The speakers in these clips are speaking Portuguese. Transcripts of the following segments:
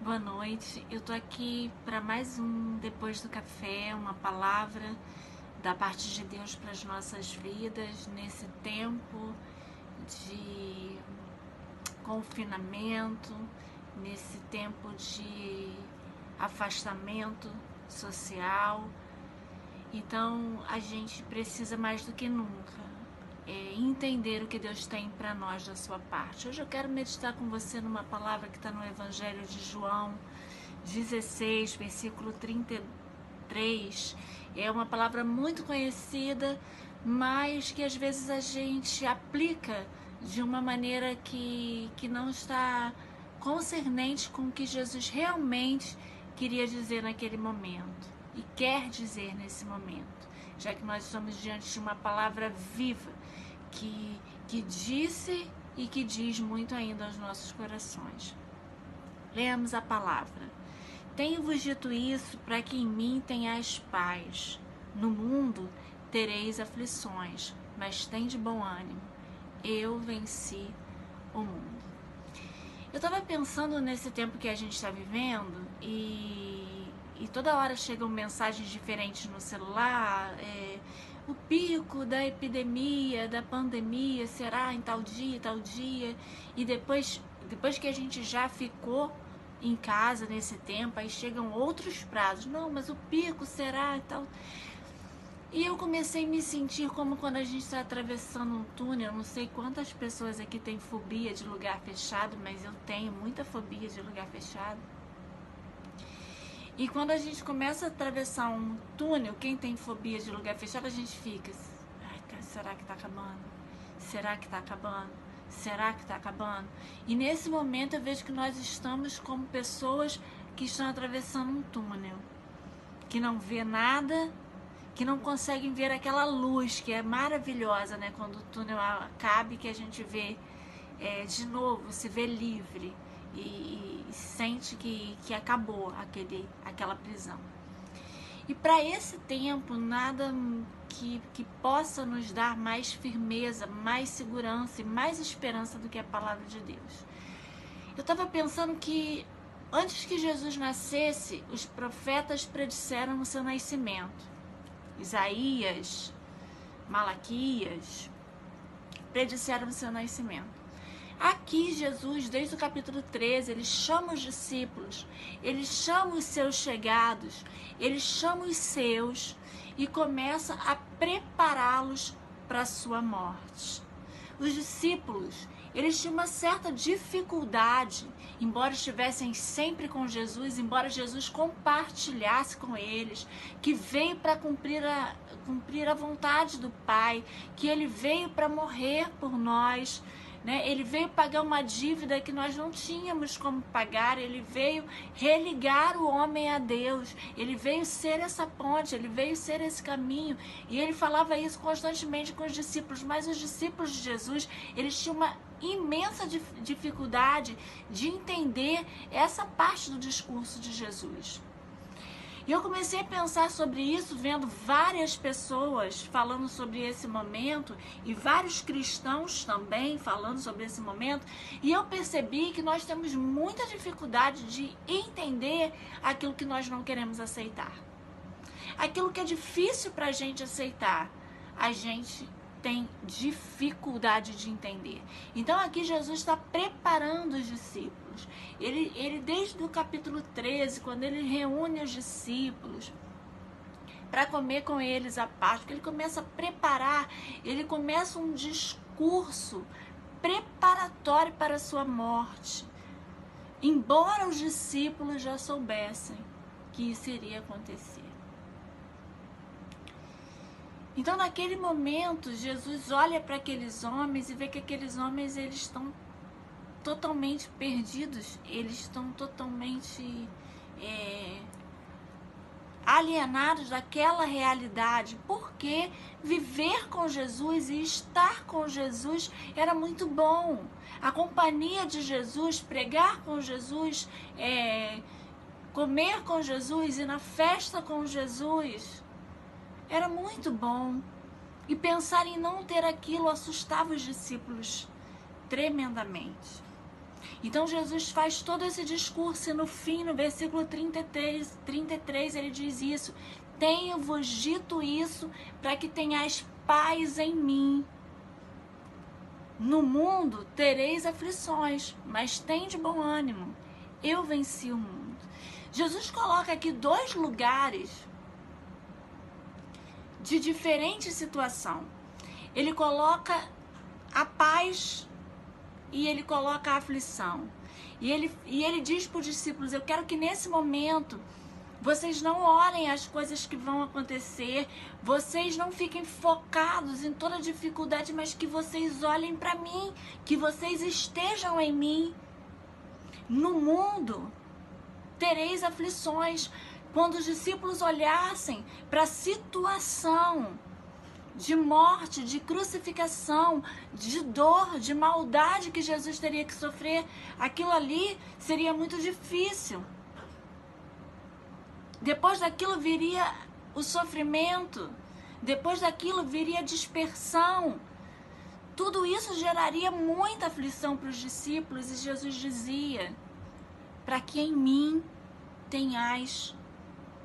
Boa noite, eu tô aqui para mais um Depois do Café, uma palavra da parte de Deus para as nossas vidas nesse tempo de confinamento, nesse tempo de afastamento social. Então a gente precisa mais do que nunca entender o que Deus tem para nós da sua parte. Hoje eu quero meditar com você numa palavra que está no Evangelho de João 16, versículo 33. É uma palavra muito conhecida, mas que às vezes a gente aplica de uma maneira que não está concernente com o que Jesus realmente queria dizer naquele momento e quer dizer nesse momento, já que nós estamos diante de uma palavra viva que disse e que diz muito ainda aos nossos corações. Leamos a palavra. Tenho-vos dito isso para que em mim tenhais paz. No mundo tereis aflições, mas tende bom ânimo. Eu venci o mundo. Eu estava pensando nesse tempo que a gente está vivendo e toda hora chegam mensagens diferentes no celular. O pico da epidemia, da pandemia, será em tal dia, e depois que a gente já ficou em casa nesse tempo, aí chegam outros prazos, não, mas o pico será e tal. E eu comecei a me sentir como quando a gente está atravessando um túnel. Não sei quantas pessoas aqui têm fobia de lugar fechado, mas eu tenho muita fobia de lugar fechado. E quando a gente começa a atravessar um túnel, quem tem fobia de lugar fechado, a gente fica, ai, cara, será que tá acabando? Será que tá acabando? Será que tá acabando? E nesse momento eu vejo que nós estamos como pessoas que estão atravessando um túnel, que não vê nada, que não conseguem ver aquela luz que é maravilhosa, né? Quando o túnel acaba, que a gente vê de novo, se vê livre. E sente que acabou aquela prisão. E para esse tempo, nada que possa nos dar mais firmeza, mais segurança e mais esperança do que a palavra de Deus. Eu estava pensando que antes que Jesus nascesse, os profetas predisseram o seu nascimento. Isaías, Malaquias predisseram o seu nascimento. Aqui Jesus, desde o capítulo 13, ele chama os discípulos, ele chama os seus chegados, ele chama os seus e começa a prepará-los para a sua morte. Os discípulos, eles tinham uma certa dificuldade, embora estivessem sempre com Jesus, embora Jesus compartilhasse com eles, que veio para cumprir a vontade do Pai, que ele veio para morrer por nós, né? Ele veio pagar uma dívida que nós não tínhamos como pagar, ele veio religar o homem a Deus, ele veio ser essa ponte, ele veio ser esse caminho, e ele falava isso constantemente com os discípulos, mas os discípulos de Jesus, eles tinham uma imensa dificuldade de entender essa parte do discurso de Jesus. E eu comecei a pensar sobre isso, vendo várias pessoas falando sobre esse momento e vários cristãos também falando sobre esse momento, e eu percebi que nós temos muita dificuldade de entender aquilo que nós não queremos aceitar. Aquilo que é difícil para a gente aceitar, a gente tem dificuldade de entender. Então aqui Jesus está preparando os discípulos. Ele desde o capítulo 13, quando ele reúne os discípulos para comer com eles a Páscoa, ele começa a preparar, ele começa um discurso preparatório para a sua morte. Embora os discípulos já soubessem que isso iria acontecer. Então, naquele momento, Jesus olha para aqueles homens e vê que aqueles homens, eles estão totalmente perdidos, eles estão totalmente alienados daquela realidade, porque viver com Jesus e estar com Jesus era muito bom. A companhia de Jesus, pregar com Jesus, comer com Jesus, ir na festa com Jesus, era muito bom. E pensar em não ter aquilo assustava os discípulos tremendamente. Então Jesus faz todo esse discurso e no fim, no versículo 33 ele diz isso: tenho-vos dito isso para que tenhais paz em mim. No mundo tereis aflições, mas tende bom ânimo. Eu venci o mundo. Jesus coloca aqui dois lugares de diferente situação. Ele coloca a paz e ele coloca a aflição. E ele diz para os discípulos: eu quero que nesse momento vocês não olhem as coisas que vão acontecer, vocês não fiquem focados em toda dificuldade, mas que vocês olhem para mim, que vocês estejam em mim. No mundo tereis aflições. Quando os discípulos olhassem para a situação de morte, de crucificação, de dor, de maldade que Jesus teria que sofrer, aquilo ali seria muito difícil. Depois daquilo viria o sofrimento, depois daquilo viria a dispersão. Tudo isso geraria muita aflição para os discípulos e Jesus dizia: para que em mim tenhais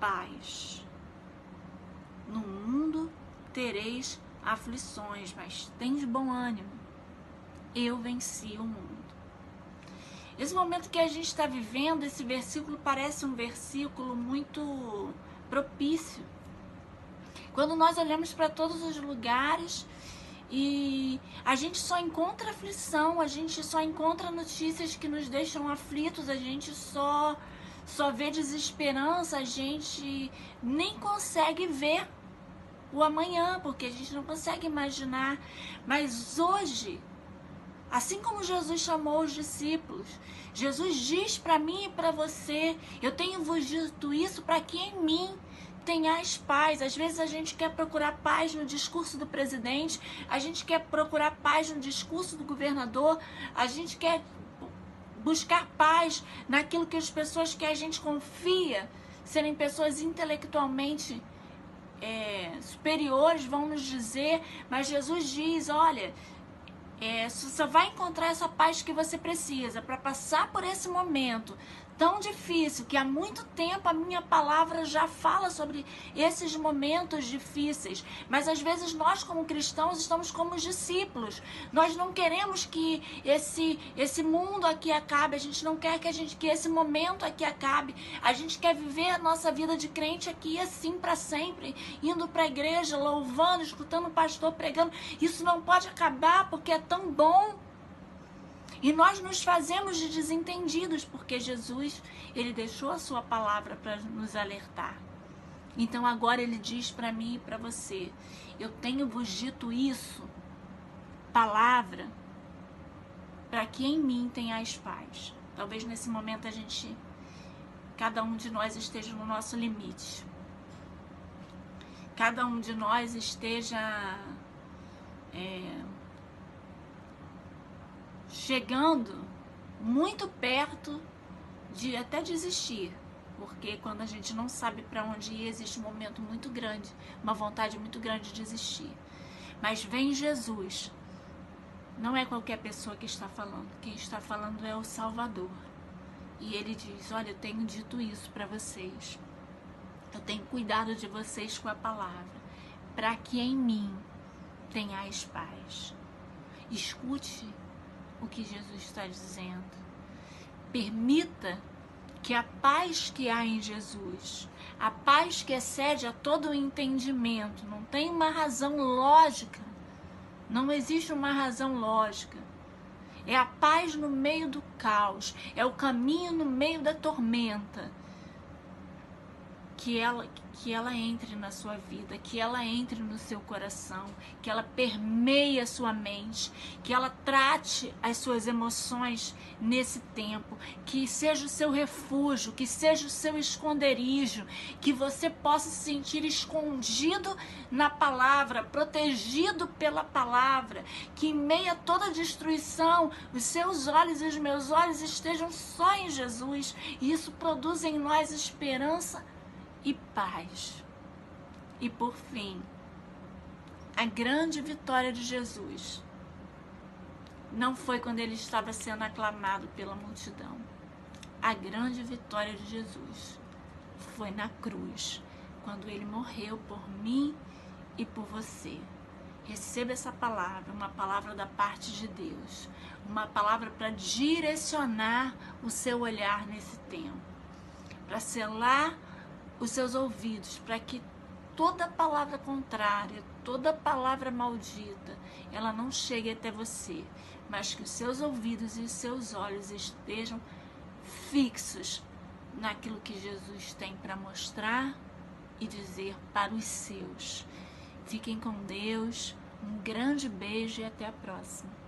paz. No mundo tereis aflições, mas tende bom ânimo. Eu venci o mundo. Esse momento que a gente está vivendo, esse versículo parece um versículo muito propício. Quando nós olhamos para todos os lugares e a gente só encontra aflição, a gente só encontra notícias que nos deixam aflitos, a gente só vê desesperança, a gente nem consegue ver o amanhã, porque a gente não consegue imaginar. Mas hoje, assim como Jesus chamou os discípulos, Jesus diz para mim e para você: eu tenho vos dito isso para que em mim tenhais paz. Às vezes a gente quer procurar paz no discurso do presidente, a gente quer procurar paz no discurso do governador, a gente quer buscar paz naquilo que as pessoas que a gente confia serem pessoas intelectualmente superiores vão nos dizer. Mas Jesus diz: olha, você só vai encontrar essa paz que você precisa para passar por esse momento tão difícil, que há muito tempo a minha palavra já fala sobre esses momentos difíceis. Mas às vezes nós, como cristãos, estamos como os discípulos. Nós não queremos que esse mundo aqui acabe, a gente não quer que esse momento aqui acabe. A gente quer viver a nossa vida de crente aqui assim para sempre, indo para a igreja, louvando, escutando o pastor pregando. Isso não pode acabar porque é tão bom. E nós nos fazemos de desentendidos, porque Jesus, ele deixou a sua palavra para nos alertar. Então agora ele diz para mim e para você: eu tenho vos dito isso, palavra, para que em mim tenhais paz. Talvez nesse momento cada um de nós esteja no nosso limite. Cada um de nós esteja chegando muito perto de até desistir, porque quando a gente não sabe para onde ir, existe um momento muito grande, uma vontade muito grande de desistir. Mas vem Jesus, não é qualquer pessoa que está falando, quem está falando é o Salvador. E ele diz: olha, eu tenho dito isso para vocês, eu tenho cuidado de vocês com a palavra, para que em mim tenhais paz. Escute o que Jesus está dizendo. Permita que a paz que há em Jesus, a paz que excede a todo o entendimento, não tem uma razão lógica, não existe uma razão lógica. É a paz no meio do caos, é o caminho no meio da tormenta. Que ela entre na sua vida, que ela entre no seu coração, que ela permeie a sua mente, que ela trate as suas emoções nesse tempo, que seja o seu refúgio, que seja o seu esconderijo, que você possa se sentir escondido na palavra, protegido pela palavra, que em meio a toda destruição, os seus olhos e os meus olhos estejam só em Jesus, e isso produz em nós esperança e paz. E por fim, a grande vitória de Jesus não foi quando ele estava sendo aclamado pela multidão. A grande vitória de Jesus foi na cruz, quando ele morreu por mim e por você. Receba essa palavra, uma palavra da parte de Deus, uma palavra para direcionar o seu olhar nesse tempo, para selar os seus ouvidos, para que toda palavra contrária, toda palavra maldita, ela não chegue até você, mas que os seus ouvidos e os seus olhos estejam fixos naquilo que Jesus tem para mostrar e dizer para os seus. Fiquem com Deus, um grande beijo e até a próxima.